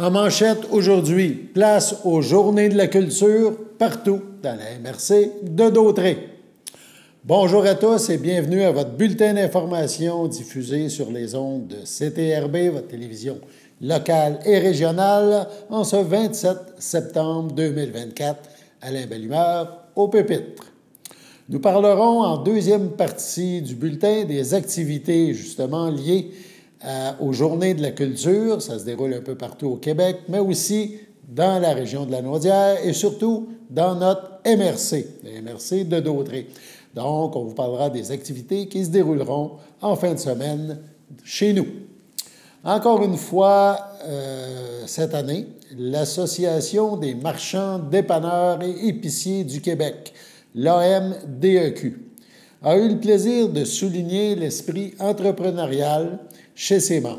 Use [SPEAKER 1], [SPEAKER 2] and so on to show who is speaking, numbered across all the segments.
[SPEAKER 1] En manchette aujourd'hui, place aux Journées de la culture partout dans la MRC de Dautré. Bonjour à tous et bienvenue à votre bulletin d'information diffusé sur les ondes de CTRB, votre télévision locale et régionale, en ce 27 septembre 2024. Alain Bellumeur au pupitre. Nous parlerons en deuxième partie du bulletin des activités justement liées aux Journées de la culture. Ça se déroule un peu partout au Québec, mais aussi dans la région de la Naudière et surtout dans notre MRC, la MRC de Dautré. Donc, on vous parlera des activités qui se dérouleront en fin de semaine chez nous. Encore une fois, cette année, l'Association des marchands, dépanneurs et épiciers du Québec, l'AMDEQ, a eu le plaisir de souligner l'esprit entrepreneurial chez ses membres,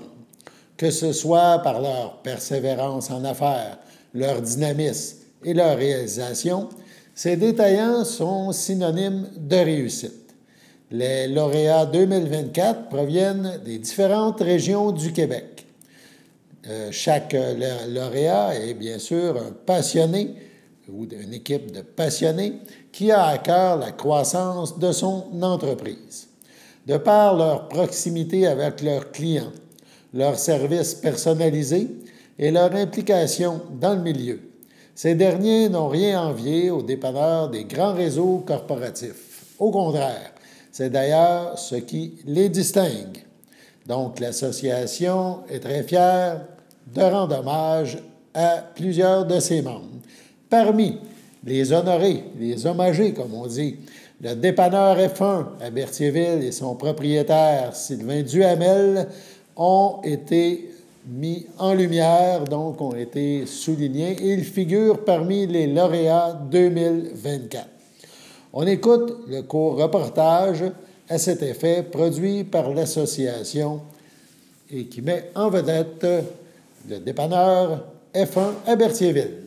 [SPEAKER 1] que ce soit par leur persévérance en affaires, leur dynamisme et leur réalisation. Ces détaillants sont synonymes de réussite. Les lauréats 2024 proviennent des différentes régions du Québec. Chaque lauréat est bien sûr un passionné ou une équipe de passionnés qui a à cœur la croissance de son entreprise. De par leur proximité avec leurs clients, leurs services personnalisés et leur implication dans le milieu, ces derniers n'ont rien envié aux dépanneurs des grands réseaux corporatifs. Au contraire, c'est d'ailleurs ce qui les distingue. Donc, l'association est très fière de rendre hommage à plusieurs de ses membres. Parmi les honorés, les hommagés, comme on dit, le dépanneur F1 à Berthierville et son propriétaire Sylvain Duhamel ont été mis en lumière, donc ont été soulignés, et ils figurent parmi les lauréats 2024. On écoute le court reportage à cet effet produit par l'association et qui met en vedette le dépanneur F1 à Berthierville.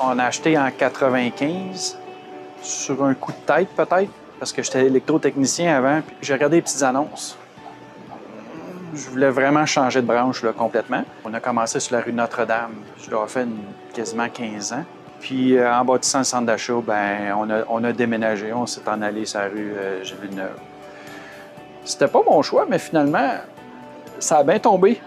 [SPEAKER 2] On a acheté en 95, sur un coup de tête peut-être, parce que j'étais électrotechnicien avant, puis j'ai regardé les petites annonces. Je voulais vraiment changer de branche là, complètement. On a commencé sur la rue Notre-Dame. Je l'ai fait quasiment 15 ans. Puis en bâtissant le centre d'achat, on a déménagé, on s'est en allé sur la rue Villeneuve. C'était pas mon choix, mais finalement, ça a bien tombé.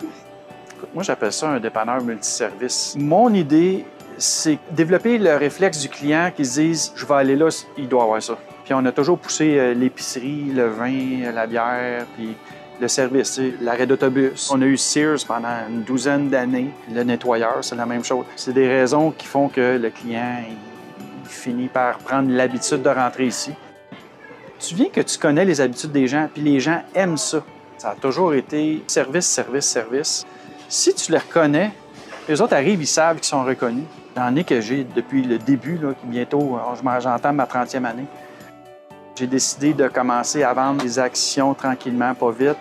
[SPEAKER 2] Moi, j'appelle ça un dépanneur multiservice. Mon idée, c'est développer le réflexe du client qui se dise « je vais aller là, il doit avoir ça ». Puis on a toujours poussé l'épicerie, le vin, la bière, puis le service, l'arrêt d'autobus. On a eu Sears pendant une douzaine d'années. Le nettoyeur, c'est la même chose. C'est des raisons qui font que le client il finit par prendre l'habitude de rentrer ici. Tu viens que tu connais les habitudes des gens, puis les gens aiment ça. Ça a toujours été service, service, service. Si tu les reconnais, les autres arrivent, ils savent qu'ils sont reconnus. J'en ai que j'ai depuis le début, là, qui bientôt, j'entame ma 30e année. J'ai décidé de commencer à vendre des actions tranquillement, pas vite,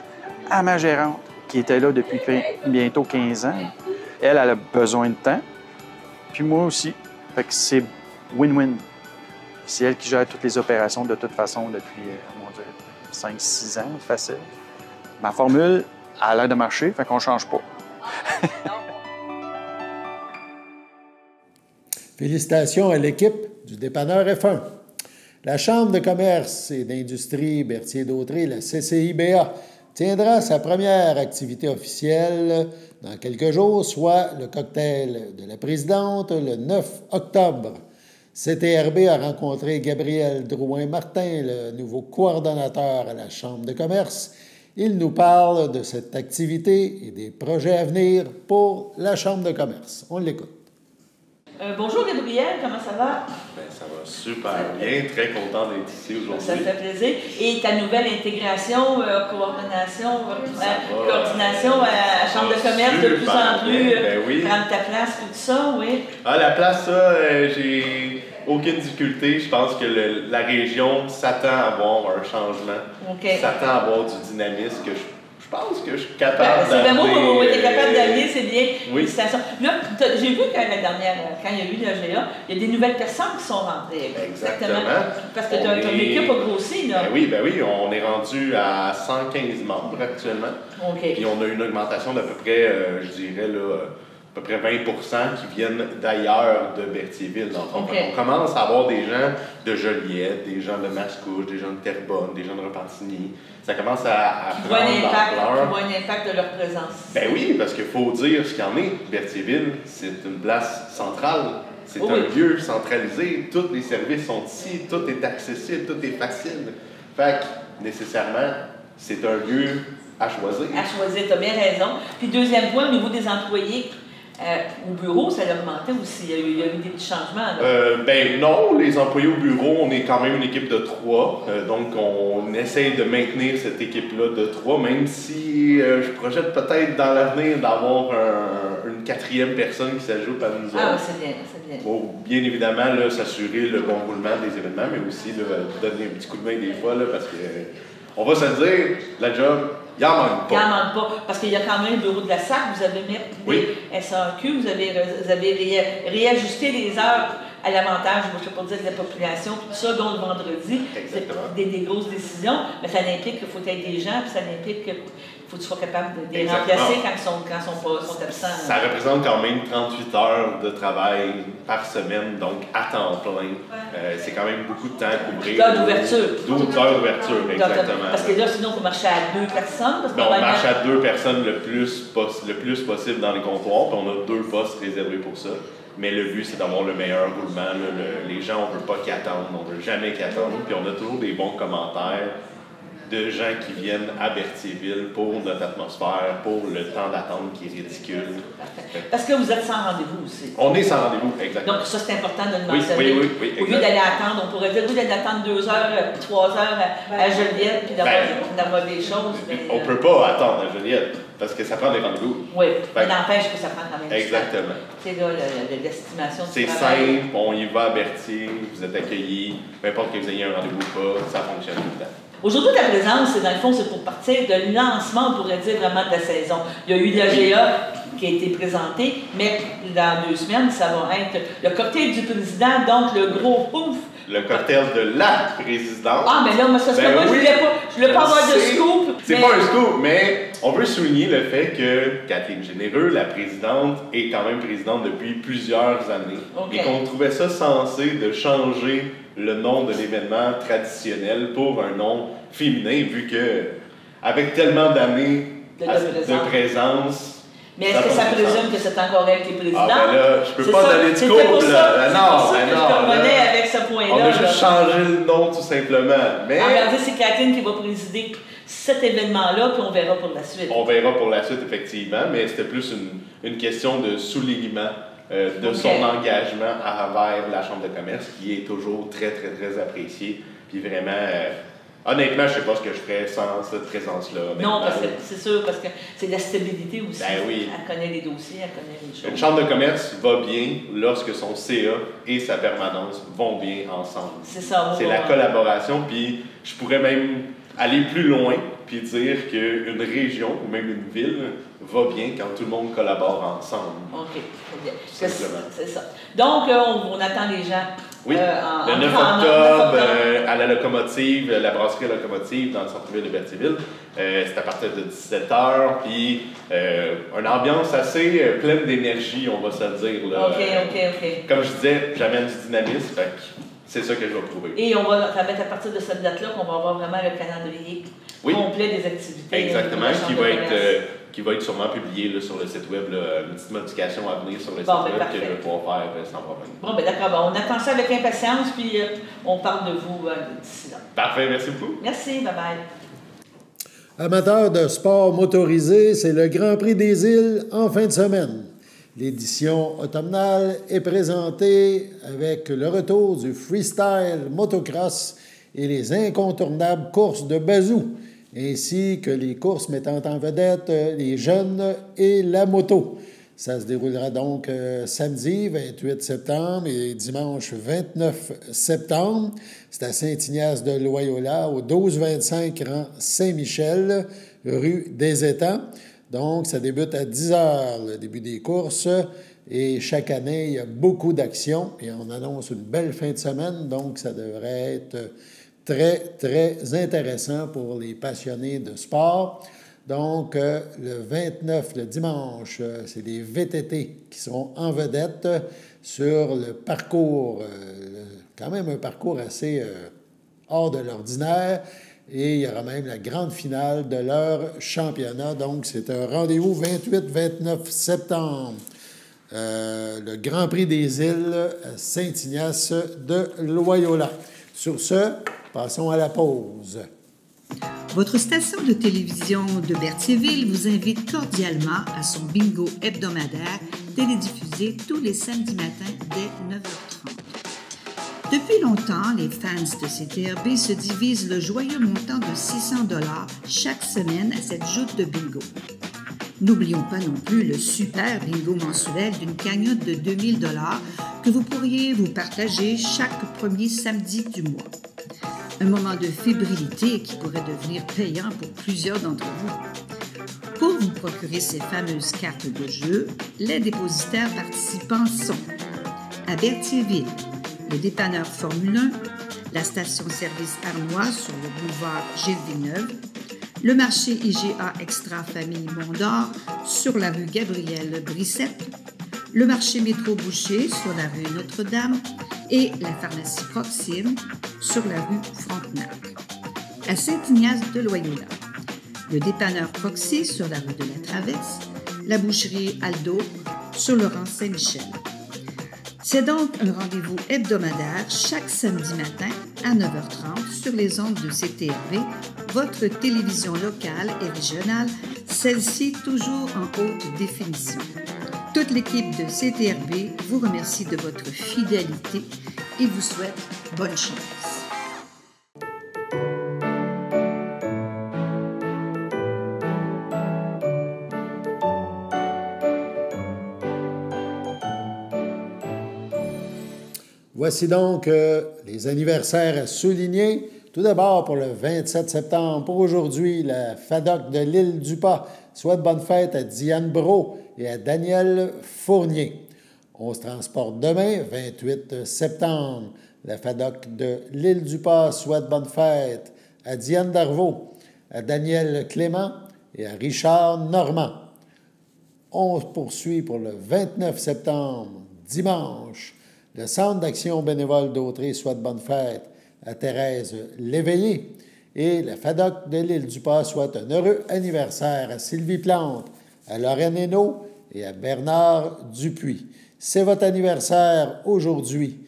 [SPEAKER 2] à ma gérante, qui était là depuis bientôt 15 ans. Elle a besoin de temps, puis moi aussi. Fait que c'est win-win. C'est elle qui gère toutes les opérations de toute façon depuis, 5-6 ans, facile. Ma formule a l'air de marcher, fait qu'on ne change pas.
[SPEAKER 1] Félicitations à l'équipe du dépanneur F1. La Chambre de commerce et d'industrie Berthier-Dautré, la CCIBA, tiendra sa première activité officielle dans quelques jours, soit le cocktail de la présidente le 9 octobre. CTRB a rencontré Gabriel Drouin-Martin, le nouveau coordonnateur à la Chambre de commerce. Il nous parle de cette activité et des projets à venir pour la Chambre de commerce. On l'écoute.
[SPEAKER 3] Bonjour Gabriel, comment ça va?
[SPEAKER 4] Bien, ça va super bien, très content d'être ici aujourd'hui.
[SPEAKER 3] Ça me fait plaisir. Et ta nouvelle intégration, coordination à la Chambre de commerce de plus en plus, prendre ta place, tout ça, oui?
[SPEAKER 4] Ah, la place, ça, j'ai aucune difficulté. Je pense que la région s'attend à avoir un changement, s'attend à avoir du dynamisme que je pense que je suis capable
[SPEAKER 3] c'est
[SPEAKER 4] d'amener...
[SPEAKER 3] vraiment où tu es capable d'amener, c'est bien.
[SPEAKER 4] Oui.
[SPEAKER 3] Là, j'ai vu que la dernière, quand il y a eu l'AGA, il y a des nouvelles personnes qui sont rentrées.
[SPEAKER 4] Exactement.
[SPEAKER 3] Parce que ton équipe a grossi, là.
[SPEAKER 4] Ben oui, on est rendu à 115 membres actuellement.
[SPEAKER 3] OK.
[SPEAKER 4] Puis on a une augmentation d'à peu près, je dirais, là, à peu près 20% qui viennent d'ailleurs de Berthierville. Donc, on commence à avoir des gens de Joliette, des gens de Mascouche, des gens de Terrebonne, des gens de Repentigny. Ça commence à prendre l'ampleur.
[SPEAKER 3] Qui voient un impact de leur présence.
[SPEAKER 4] Ben oui, parce qu'il faut dire ce qu'il en est. Berthierville, c'est une place centrale. C'est un lieu centralisé. Tous les services sont ici. Tout est accessible. Tout est facile. Fait que, nécessairement, c'est un lieu à choisir.
[SPEAKER 3] À choisir, tu as bien raison. Puis deuxième point, au niveau des employés, au bureau, ça a augmenté aussi. Il y a eu des petits changements.
[SPEAKER 4] Ben non, les employés au bureau, on est quand même une équipe de 3. Donc, on essaye de maintenir cette équipe-là de 3, même si je projette peut-être dans l'avenir d'avoir une 4e personne qui s'ajoute à nous autres.
[SPEAKER 3] Ah, c'est bien, c'est bien.
[SPEAKER 4] Pour bien évidemment là, s'assurer le bon roulement des événements, mais aussi là, donner un petit coup de main des fois, là, parce que on va se le dire, la job, il n'en manque pas.
[SPEAKER 3] Il n'en manque pas, parce qu'il y a quand même le bureau de la SAC, vous avez mis des SAQ, vous avez réajusté les heures à l'avantage, je ne sais pas dire, de la population, tout ça, donc le vendredi.
[SPEAKER 4] Exactement.
[SPEAKER 3] Des grosses décisions, mais ça implique qu'il faut être des gens, puis ça implique qu'il faut que tu sois capable de les remplacer quand ils sont absents.
[SPEAKER 4] Ça représente quand même 38 heures de travail par semaine, donc à temps plein. C'est quand même beaucoup de temps à couvrir.
[SPEAKER 3] 12 heures d'ouverture.
[SPEAKER 4] 12 heures d'ouverture, exactement.
[SPEAKER 3] Parce que là, sinon, il faut marcher à 2 personnes. Parce
[SPEAKER 4] on marche à 2 personnes le plus possible dans les comptoirs, puis on a 2 postes réservés pour ça. Mais le but, c'est d'avoir le meilleur roulement. Les gens, on ne veut pas qu'ils attendent, on ne veut jamais qu'ils attendent. Puis on a toujours des bons commentaires de gens qui viennent à Berthierville pour notre atmosphère, pour le temps d'attente qui est ridicule.
[SPEAKER 3] Parce que vous êtes sans rendez-vous aussi.
[SPEAKER 4] On est sans rendez-vous, exactement.
[SPEAKER 3] Donc ça, c'est important de le mentionner.
[SPEAKER 4] Oui,
[SPEAKER 3] au lieu d'aller attendre, on pourrait dire, au lieu d'attendre 2 heures, 3 heures à Joliette, puis d'avoir des choses.
[SPEAKER 4] On ne peut pas attendre à Joliette, parce que ça prend des rendez-vous.
[SPEAKER 3] Oui, mais n'empêche que ça prend quand même du temps.
[SPEAKER 4] Exactement.
[SPEAKER 3] C'est là l'estimation du
[SPEAKER 4] travail. C'est simple, on y va à Berthier, vous êtes accueillis, peu importe que vous ayez un rendez-vous ou pas, ça fonctionne tout le temps.
[SPEAKER 3] Aujourd'hui, ta présence, dans le fond, c'est pour partir de lancement, on pourrait dire, vraiment de la saison. Il y a eu l'AGA qui a été présenté, mais dans 2 semaines, ça va être le cocktail du président, donc le gros pouf.
[SPEAKER 4] Le cocktail de la présidente.
[SPEAKER 3] Ah, mais là, moi, ça serait moi, je voulais pas avoir de scoop.
[SPEAKER 4] C'est pas un scoop, mais on veut souligner le fait que Kathleen Généreux, la présidente, est quand même présidente depuis plusieurs années. Et qu'on trouvait ça sensé de changer le nom de l'événement traditionnel pour un nom féminin, vu que, avec tellement d'années de présence.
[SPEAKER 3] Mais est-ce que ça présume que c'est encore elle qui est présidente?
[SPEAKER 4] Ah, ben là, je peux pas donner de scoop, là. Non,
[SPEAKER 3] je revenais avec ce point-là.
[SPEAKER 4] On a juste changé le nom, tout simplement. Mais
[SPEAKER 3] regardez, c'est Kathleen qui va présider cet événement-là, puis on verra pour la suite.
[SPEAKER 4] On verra pour la suite, effectivement, mais c'était plus une question de soulignement de son engagement envers la Chambre de commerce, qui est toujours très, très, très apprécié. Puis vraiment, honnêtement, je ne sais pas ce que je ferais sans cette présence-là.
[SPEAKER 3] Non, parce que c'est sûr, parce que c'est de la stabilité aussi.
[SPEAKER 4] Ben oui.
[SPEAKER 3] Elle connaît les dossiers, elle connaît les choses.
[SPEAKER 4] Une Chambre de commerce va bien lorsque son CA et sa permanence vont bien ensemble.
[SPEAKER 3] C'est ça.
[SPEAKER 4] C'est la collaboration, puis je pourrais même aller plus loin puis dire qu'une région ou même une ville va bien quand tout le monde collabore ensemble.
[SPEAKER 3] OK, très bien. C'est ça. Donc, on attend les gens.
[SPEAKER 4] Oui, le 9 octobre, à la locomotive, la brasserie Locomotive dans le centre-ville de Berthierville. C'est à partir de 17h, puis une ambiance assez pleine d'énergie, on va se le dire. Là.
[SPEAKER 3] OK.
[SPEAKER 4] Comme je disais, j'amène du dynamisme, fait que c'est ça que je vais prouver.
[SPEAKER 3] Et on va ça va être à partir de cette date-là qu'on va avoir vraiment le calendrier complet des activités.
[SPEAKER 4] Exactement, qui va être sûrement publié là, sur le site web, là, une petite modification à venir sur le site web que je vais pouvoir faire sans problème.
[SPEAKER 3] Bon, ben d'accord, on attend ça avec impatience, puis on parle de vous d'ici là.
[SPEAKER 4] Parfait, merci beaucoup.
[SPEAKER 3] Merci, bye-bye.
[SPEAKER 1] Amateurs de sport motorisé, c'est le Grand Prix des Îles en fin de semaine. L'édition automnale est présentée avec le retour du freestyle motocross et les incontournables courses de bazou, ainsi que les courses mettant en vedette les jeunes et la moto. Ça se déroulera donc samedi 28 septembre et dimanche 29 septembre. C'est à Saint-Ignace de Loyola, au 1225 rang Saint-Michel. rue des Étangs. Donc, ça débute à 10 heures, le début des courses. Et chaque année, il y a beaucoup d'actions. Et on annonce une belle fin de semaine. Donc, ça devrait être très, très intéressant pour les passionnés de sport. Donc, le 29, le dimanche, c'est des VTT qui seront en vedette sur le parcours, quand même un parcours assez hors de l'ordinaire. Et il y aura même la grande finale de leur championnat. Donc, c'est un rendez-vous 28-29 septembre. Le Grand Prix des Îles à Saint-Ignace de Loyola. Sur ce, passons à la pause.
[SPEAKER 5] Votre station de télévision de Berthierville vous invite cordialement à son bingo hebdomadaire télédiffusé tous les samedis matins dès 9h30. Depuis longtemps, les fans de CTRB se divisent le joyeux montant de 600 $ chaque semaine à cette joute de bingo. N'oublions pas non plus le super bingo mensuel d'une cagnotte de 2000 $ que vous pourriez vous partager chaque premier samedi du mois. Un moment de fébrilité qui pourrait devenir payant pour plusieurs d'entre vous. Pour vous procurer ces fameuses cartes de jeu, les dépositaires participants sont à Berthierville, le dépanneur Formule 1, la station-service Arnois sur le boulevard Gilles-Villeneuve, le marché IGA Extra Famille Mont-d'Or sur la rue Gabriel-Brissette, le marché Métro Boucher sur la rue Notre-Dame et la pharmacie Proxime sur la rue Frontenac. À Saint-Ignace de Loyola, le dépanneur Proxy sur la rue de la Traverse, la boucherie Aldo sur le rang Saint-Michel. C'est donc un rendez-vous hebdomadaire chaque samedi matin à 9h30 sur les ondes de CTRB, votre télévision locale et régionale, celle-ci toujours en haute définition. Toute l'équipe de CTRB vous remercie de votre fidélité et vous souhaite bonne chance.
[SPEAKER 1] Voici donc les anniversaires à souligner. Tout d'abord, pour le 27 septembre, pour aujourd'hui, la FADOC de l'île du Pas souhaite bonne fête à Diane Brault et à Daniel Fournier. On se transporte demain, 28 septembre. La FADOC de l'île du Pas souhaite bonne fête à Diane Darvaux, à Daniel Clément et à Richard Normand. On poursuit pour le 29 septembre, dimanche. Le Centre d'action bénévole d'Autrey souhaite bonne fête à Thérèse Léveillé et la FADOC de l'île du Pas souhaite un heureux anniversaire à Sylvie Plante, à Lorraine Hainaut et à Bernard Dupuis. C'est votre anniversaire aujourd'hui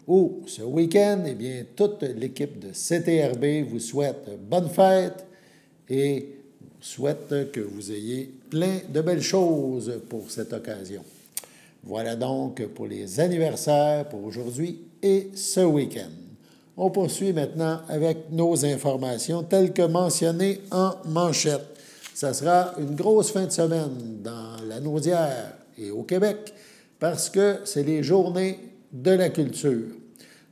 [SPEAKER 1] ou ce week-end, eh bien, toute l'équipe de CTRB vous souhaite bonne fête et souhaite que vous ayez plein de belles choses pour cette occasion. Voilà donc pour les anniversaires pour aujourd'hui et ce week-end. On poursuit maintenant avec nos informations telles que mentionnées en manchette. Ça sera une grosse fin de semaine dans la Naudière et au Québec parce que c'est les journées de la culture.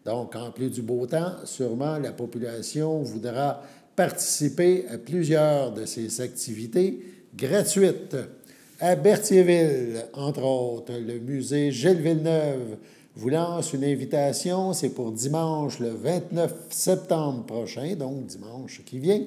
[SPEAKER 1] Donc, en plus du beau temps, sûrement la population voudra participer à plusieurs de ces activités gratuites. À Berthierville, entre autres, le musée Gilles Villeneuve vous lance une invitation. C'est pour dimanche, le 29 septembre prochain, donc dimanche qui vient,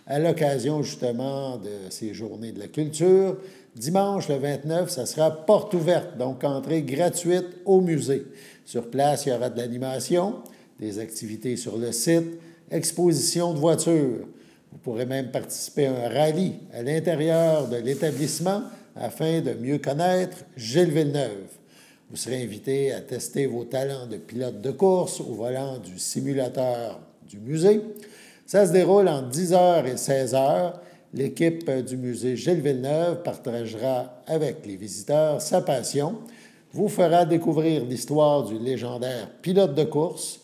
[SPEAKER 1] à l'occasion justement de ces journées de la culture. Dimanche, le 29, ça sera porte ouverte, donc entrée gratuite au musée. Sur place, il y aura de l'animation, des activités sur le site, exposition de voitures. Vous pourrez même participer à un rallye à l'intérieur de l'établissement afin de mieux connaître Gilles Villeneuve. Vous serez invité à tester vos talents de pilote de course au volant du simulateur du musée. Ça se déroule entre 10h et 16h. L'équipe du musée Gilles Villeneuve partagera avec les visiteurs sa passion, vous fera découvrir l'histoire du légendaire pilote de course.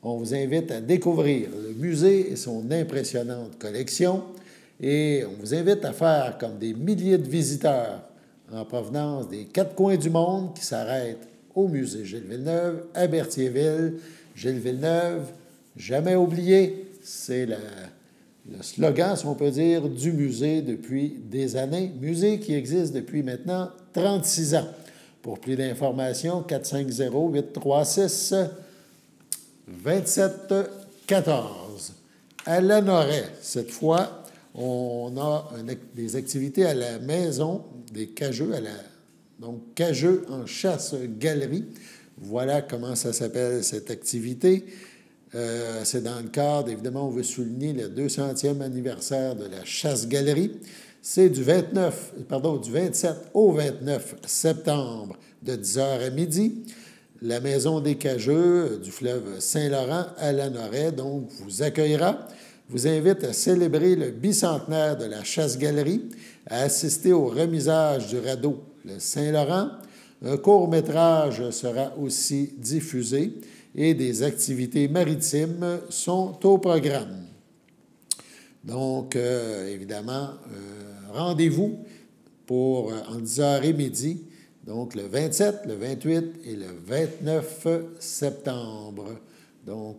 [SPEAKER 1] On vous invite à découvrir le musée et son impressionnante collection. Et on vous invite à faire comme des milliers de visiteurs en provenance des 4 coins du monde qui s'arrêtent au musée Gilles Villeneuve, à Berthierville. Gilles Villeneuve, jamais oublié, c'est le slogan, si on peut dire, du musée depuis des années. Musée qui existe depuis maintenant 36 ans. Pour plus d'informations, 450-836-2714. À Lanoraie, cette fois, on a des activités à la maison des cageux, donc cageux en chasse-galerie. Voilà comment ça s'appelle cette activité. C'est dans le cadre, évidemment, on veut souligner le 200e anniversaire de la chasse-galerie. C'est du 27 au 29 septembre, de 10h à midi. La Maison des Cageux du fleuve Saint-Laurent à Lanoraie, donc, vous accueillera, vous invite à célébrer le bicentenaire de la chasse-galerie, à assister au remisage du radeau, le Saint-Laurent. Un court-métrage sera aussi diffusé et des activités maritimes sont au programme. Donc, évidemment, rendez-vous pour entre 10h et midi, donc le 27, le 28 et le 29 septembre. Donc,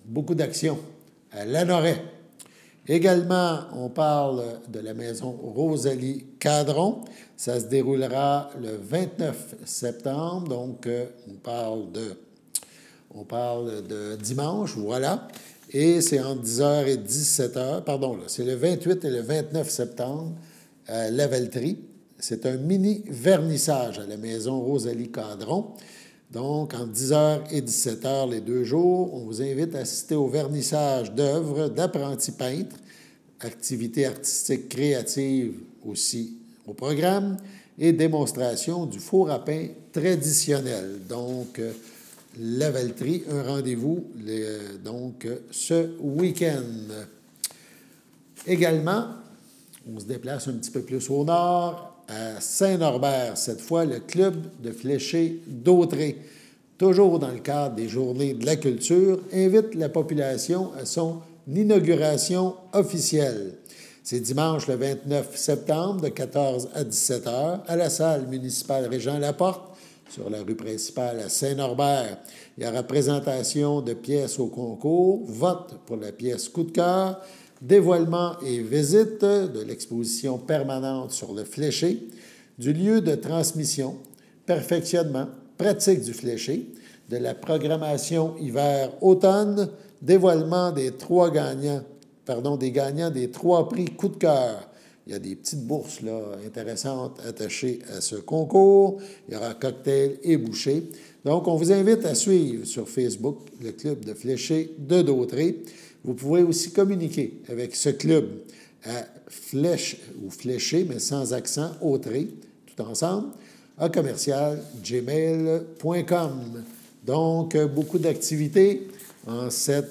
[SPEAKER 1] beaucoup d'actions à Lanoraie. Également, on parle de la maison Rosalie Cadron. Ça se déroulera le 29 septembre, donc on parle de dimanche, voilà. Et c'est entre 10h et 17h, c'est le 28 et le 29 septembre à Lavaltrie. C'est un mini vernissage à la maison Rosalie Cadron. Donc, entre 10h et 17h les 2 jours, on vous invite à assister au vernissage d'œuvres d'apprentis peintres, activités artistiques créatives aussi au programme et démonstration du four à pain traditionnel. Donc, Lavaltrie, un rendez-vous ce week-end. Également, on se déplace un petit peu plus au nord, à Saint-Norbert, cette fois le club de fléchés d'Autrey, toujours dans le cadre des Journées de la culture, invite la population à son inauguration officielle. C'est dimanche le 29 septembre de 14 à 17h à la salle municipale Régent-Laporte, sur la rue principale à Saint-Norbert. Il y aura présentation de pièces au concours, vote pour la pièce coup de cœur, dévoilement et visite de l'exposition permanente sur le fléché, du lieu de transmission, perfectionnement, pratique du fléché, de la programmation hiver-automne, dévoilement des gagnants des 3 prix coup de cœur. Il y a des petites bourses là, intéressantes attachées à ce concours. Il y aura cocktail et bouchées. Donc, on vous invite à suivre sur Facebook le club de fléchés de Dautrey. Vous pouvez aussi communiquer avec ce club à fléché, mais sans accent, Autrey, tout ensemble, à commercial@gmail.com. Donc, beaucoup d'activités en ces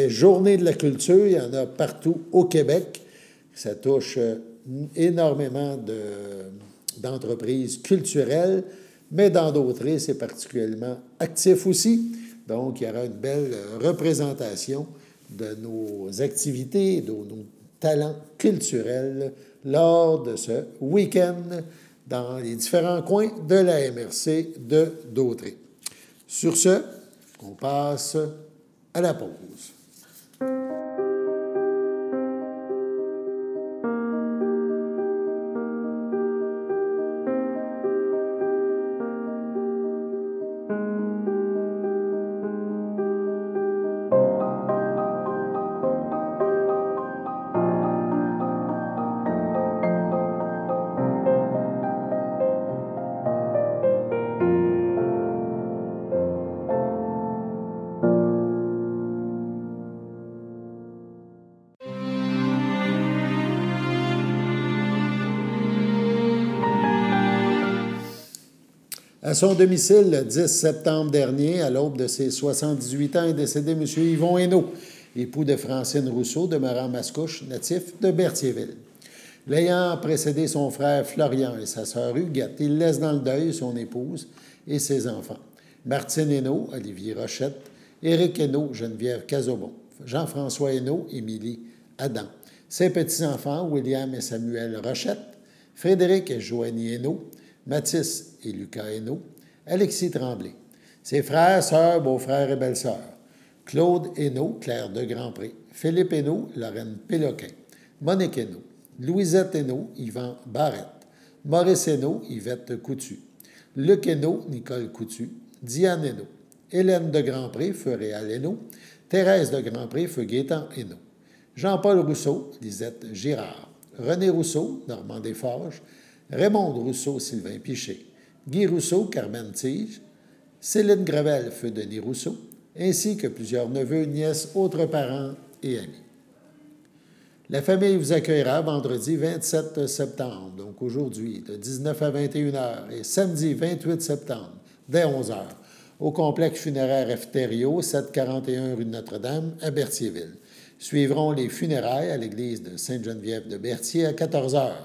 [SPEAKER 1] journées de la culture. Il y en a partout au Québec. Ça touche énormément d'entreprises culturelles, mais dans Dautrey, c'est particulièrement actif aussi. Donc, il y aura une belle représentation de nos activités, de nos talents culturels lors de ce week-end dans les différents coins de la MRC de Dautrey. Sur ce, on passe à la pause. À son domicile, le 10 septembre dernier, à l'aube de ses 78 ans, est décédé M. Yvon Hainaut, époux de Francine Rousseau, demeurant Mascouche, natif de Berthierville. L'ayant précédé son frère Florian et sa sœur Huguette, il laisse dans le deuil son épouse et ses enfants. Martine Hainaut, Olivier Rochette, Éric Hainaut, Geneviève Cazobon, Jean-François Hainaut, Émilie Adam. Ses petits-enfants, William et Samuel Rochette, Frédéric et Joanie Hainaut, Mathis et Lucas Hainaut, Alexis Tremblay, ses frères, sœurs, beaux-frères et belles-sœurs, Claude Hainaut, Claire de Grandpré. Philippe Hainaut, Lorraine Péloquin. Monique Hainaut. Louisette Hainaut, Yvan Barrette. Maurice Hainaut, Yvette Coutu. Luc Hainaut, Nicole Coutu. Diane Hainaut. Hélène de Grandpré, feu Réal Hainaut. Thérèse de Grandpré, feu Gaétan Hainaut. Jean-Paul Rousseau, Lisette Girard. René Rousseau, Normand Desforges. Raymond Rousseau, Sylvain Piché. Guy Rousseau, Carmen Tige. Céline Gravel, feu Denis Rousseau, ainsi que plusieurs neveux, nièces, autres parents et amis. La famille vous accueillera vendredi 27 septembre, donc aujourd'hui, de 19 à 21 h, et samedi 28 septembre, dès 11 h, au complexe funéraire Efterio, 741 rue de Notre-Dame, à Berthierville. Suivront les funérailles à l'église de Sainte-Geneviève de Berthier à 14h30.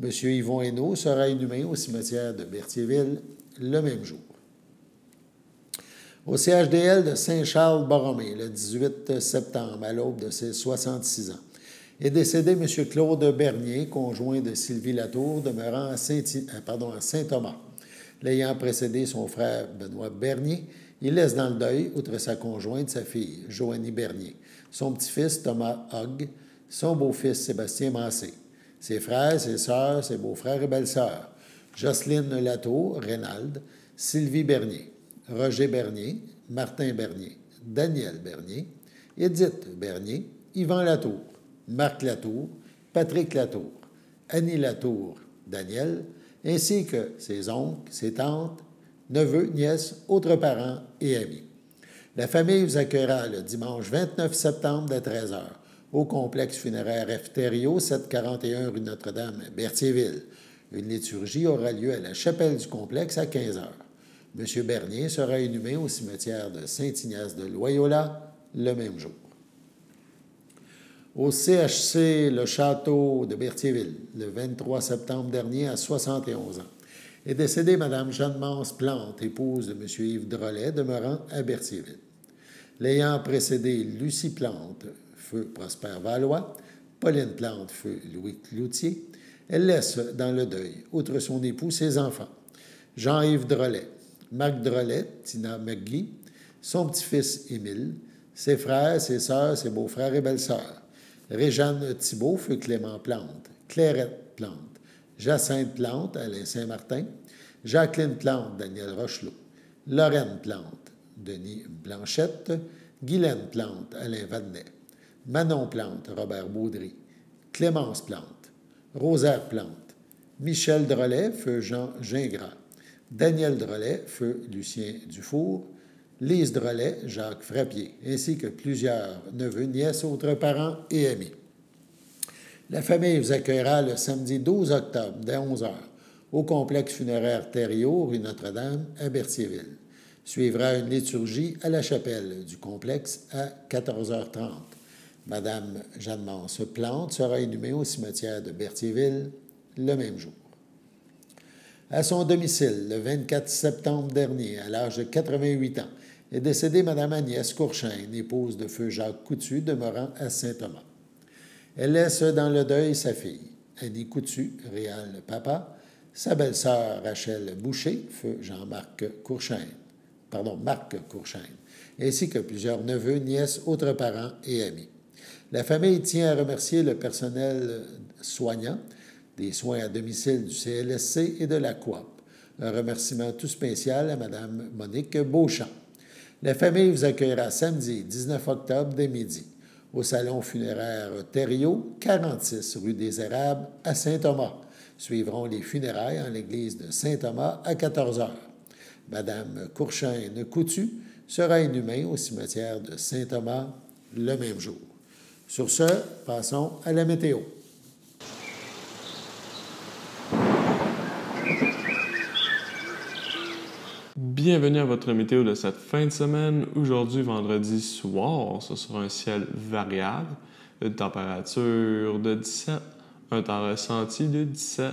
[SPEAKER 1] M. Yvon Hainaut sera inhumé au cimetière de Berthierville le même jour. Au CHDL de Saint-Charles-Borromée, le 18 septembre, à l'aube de ses 66 ans, est décédé M. Claude Bernier, conjoint de Sylvie Latour, demeurant à Saint-Thomas. L'ayant précédé son frère Benoît Bernier, il laisse dans le deuil, outre sa conjointe, sa fille, Joanie Bernier, son petit-fils Thomas Hogg, son beau-fils Sébastien Massé, ses frères, ses sœurs, ses beaux-frères et belles-sœurs, Jocelyne Latour, Reynald, Sylvie Bernier, Roger Bernier, Martin Bernier, Daniel Bernier, Édith Bernier, Yvan Latour, Marc Latour, Patrick Latour, Annie Latour, Daniel, ainsi que ses oncles, ses tantes, neveux, nièces, autres parents et amis. La famille vous accueillera le dimanche 29 septembre dès 13 h au complexe funéraire Efterio, 741 rue Notre-Dame, à Berthierville. Une liturgie aura lieu à la chapelle du complexe à 15 h. M. Bernier sera inhumé au cimetière de Saint-Ignace de Loyola le même jour. Au CHC Le Château de Berthierville, le 23 septembre dernier, à 71 ans, est décédée Mme Jeanne-Mance Plante, épouse de M. Yves Drolet, demeurant à Berthierville. L'ayant précédée Lucie Plante, feu Prosper Valois, Pauline Plante, feu Louis Cloutier, elle laisse dans le deuil, outre son époux, ses enfants, Jean-Yves Drolet, Marc Drolet, Tina McGee, son petit-fils Émile, ses frères, ses sœurs, ses beaux-frères et belles-sœurs, Réjeanne Thibault, feu Clément Plante, Clairette Plante, Jacinthe Plante, Alain Saint-Martin, Jacqueline Plante, Daniel Rochelot, Lorraine Plante, Denis Blanchette, Guylaine Plante, Alain Vadnet, Manon Plante, Robert Baudry, Clémence Plante, Rosaire Plante, Michel Drolet, feu Jean Gingras, Daniel Drolet, feu Lucien Dufour, Lise Drolet, Jacques Frappier, ainsi que plusieurs neveux, nièces, autres parents et amis. La famille vous accueillera le samedi 12 octobre, dès 11 h, au complexe funéraire Thériault, rue Notre-Dame, à Berthierville. Suivra une liturgie à la chapelle du complexe à 14h30. Madame Jeanne-Mance Plante sera inhumée au cimetière de Berthierville le même jour. À son domicile, le 24 septembre dernier, à l'âge de 88 ans, est décédée Mme Agnès Courchaine, épouse de feu Jacques Coutu, demeurant à Saint-Thomas. Elle laisse dans le deuil sa fille, Annie Coutu, Réal Papa, sa belle-sœur Rachel Boucher, feu Marc Courchaine, ainsi que plusieurs neveux, nièces, autres parents et amis. La famille tient à remercier le personnel soignant des soins à domicile du CLSC et de la Coop. Un remerciement tout spécial à Mme Monique Beauchamp. La famille vous accueillera samedi 19 octobre dès midi au salon funéraire Thériault, 46 rue des Érables à Saint-Thomas. Suivront les funérailles en l'église de Saint-Thomas à 14 h. Mme Courchaine Coutu sera inhumée au cimetière de Saint-Thomas le même jour. Sur ce, passons à la météo.
[SPEAKER 6] Bienvenue à votre météo de cette fin de semaine. Aujourd'hui, vendredi soir, ce sera un ciel variable, une température de 17, un temps ressenti de 17.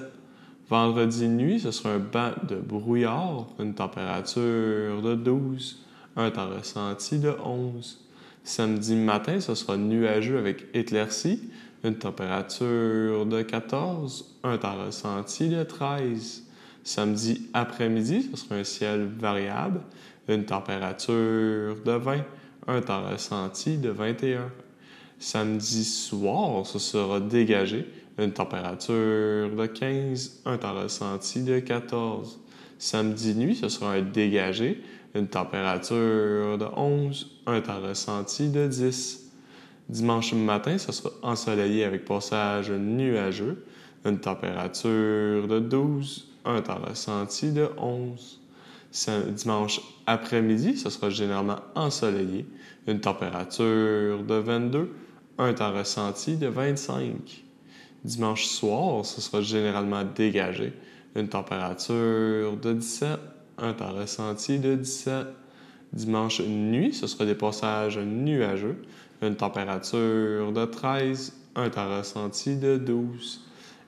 [SPEAKER 6] Vendredi nuit, ce sera un banc de brouillard, une température de 12, un temps ressenti de 11. Samedi matin, ce sera nuageux avec éclaircies, une température de 14, un temps ressenti de 13. Samedi après-midi, ce sera un ciel variable, une température de 20, un temps ressenti de 21. Samedi soir, ce sera dégagé, une température de 15, un temps ressenti de 14. Samedi nuit, ce sera un dégagé, une température de 11, un temps ressenti de 10. Dimanche matin, ce sera ensoleillé avec passage nuageux, une température de 12, un temps ressenti de 11. Dimanche après-midi, ce sera généralement ensoleillé, une température de 22, un temps ressenti de 25. Dimanche soir, ce sera généralement dégagé, une température de 17, un temps ressenti de 17. Dimanche nuit, ce sera des passages nuageux, une température de 13, un temps ressenti de 12.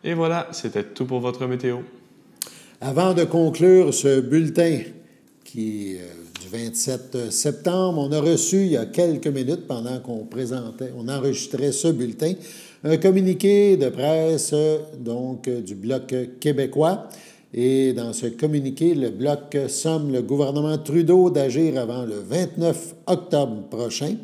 [SPEAKER 6] Et voilà, c'était tout pour votre météo.
[SPEAKER 1] Avant de conclure ce bulletin du 27 septembre, on a reçu il y a quelques minutes, pendant qu'on enregistrait ce bulletin, un communiqué de presse donc du Bloc québécois. Et dans ce communiqué, le Bloc somme le gouvernement Trudeau d'agir avant le 29 octobre prochain.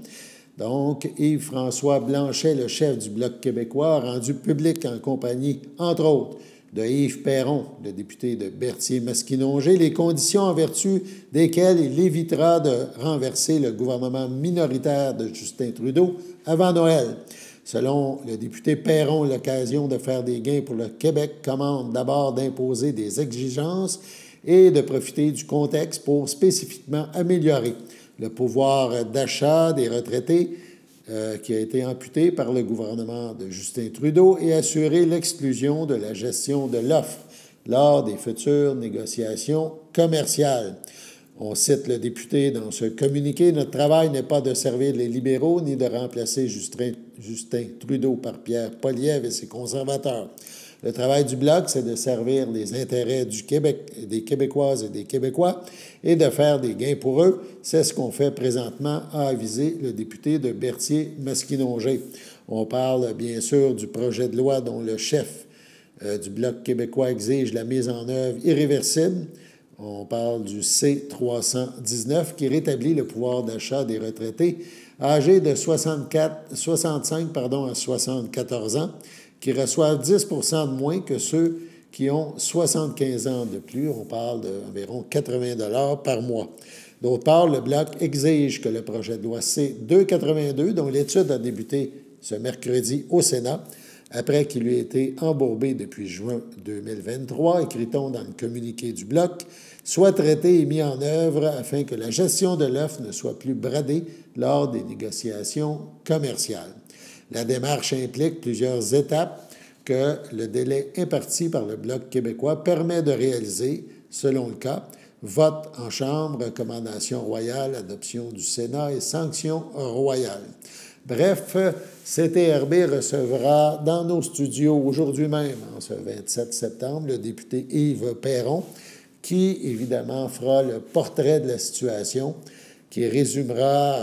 [SPEAKER 1] Donc, Yves-François Blanchet, le chef du Bloc québécois, a rendu public en compagnie, entre autres, de Yves Perron, le député de Berthier-Masquinongé, les conditions en vertu desquelles il évitera de renverser le gouvernement minoritaire de Justin Trudeau avant Noël. Selon le député Perron, l'occasion de faire des gains pour le Québec commande d'abord d'imposer des exigences et de profiter du contexte pour spécifiquement améliorer le pouvoir d'achat des retraités qui a été amputé par le gouvernement de Justin Trudeau et assurer l'exclusion de la gestion de l'offre lors des futures négociations commerciales. On cite le député dans ce communiqué. « Notre travail n'est pas de servir les libéraux ni de remplacer Justin Trudeau par Pierre Poilievre et ses conservateurs. Le travail du Bloc, c'est de servir les intérêts du Québec, des Québécoises et des Québécois et de faire des gains pour eux. C'est ce qu'on fait présentement, a avisé le député de Berthier-Masquinongé. » On parle bien sûr du projet de loi dont le chef du Bloc québécois exige la mise en œuvre irréversible. On parle du C-319 qui rétablit le pouvoir d'achat des retraités âgés de 65 à 74 ans, qui reçoivent 10 % de moins que ceux qui ont 75 ans de plus. On parle d'environ 80 $ par mois. D'autre part, le Bloc exige que le projet de loi C-282, dont l'étude a débuté ce mercredi au Sénat, après qu'il lui ait été embourbé depuis juin 2023, écrit-on dans le communiqué du Bloc, soit traité et mis en œuvre afin que la gestion de l'offre ne soit plus bradée lors des négociations commerciales. La démarche implique plusieurs étapes que le délai imparti par le Bloc québécois permet de réaliser, selon le cas, vote en Chambre, recommandation royale, adoption du Sénat et sanction royale. Bref, CTRB recevra dans nos studios aujourd'hui même, en ce 27 septembre, le député Yves Perron, qui, évidemment, fera le portrait de la situation, qui résumera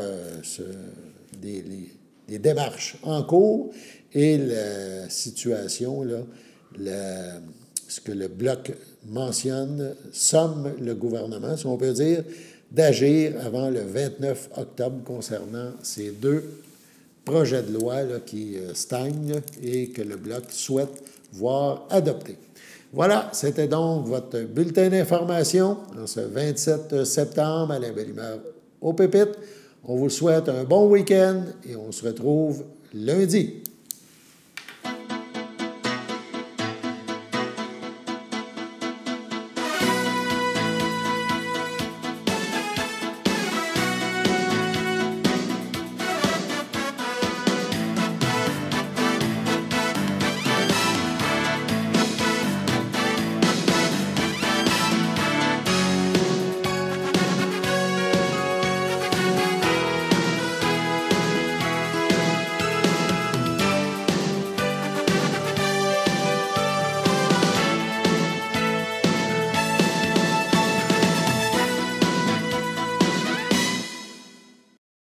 [SPEAKER 1] les démarches en cours et la situation, ce que le Bloc mentionne, somme le gouvernement, si on peut dire, d'agir avant le 29 octobre concernant ces deux projets de loi qui stagnent et que le Bloc souhaite voir adopter. Voilà, c'était donc votre bulletin d'information en ce 27 septembre à la belle humeur au Pépites. On vous souhaite un bon week-end et on se retrouve lundi.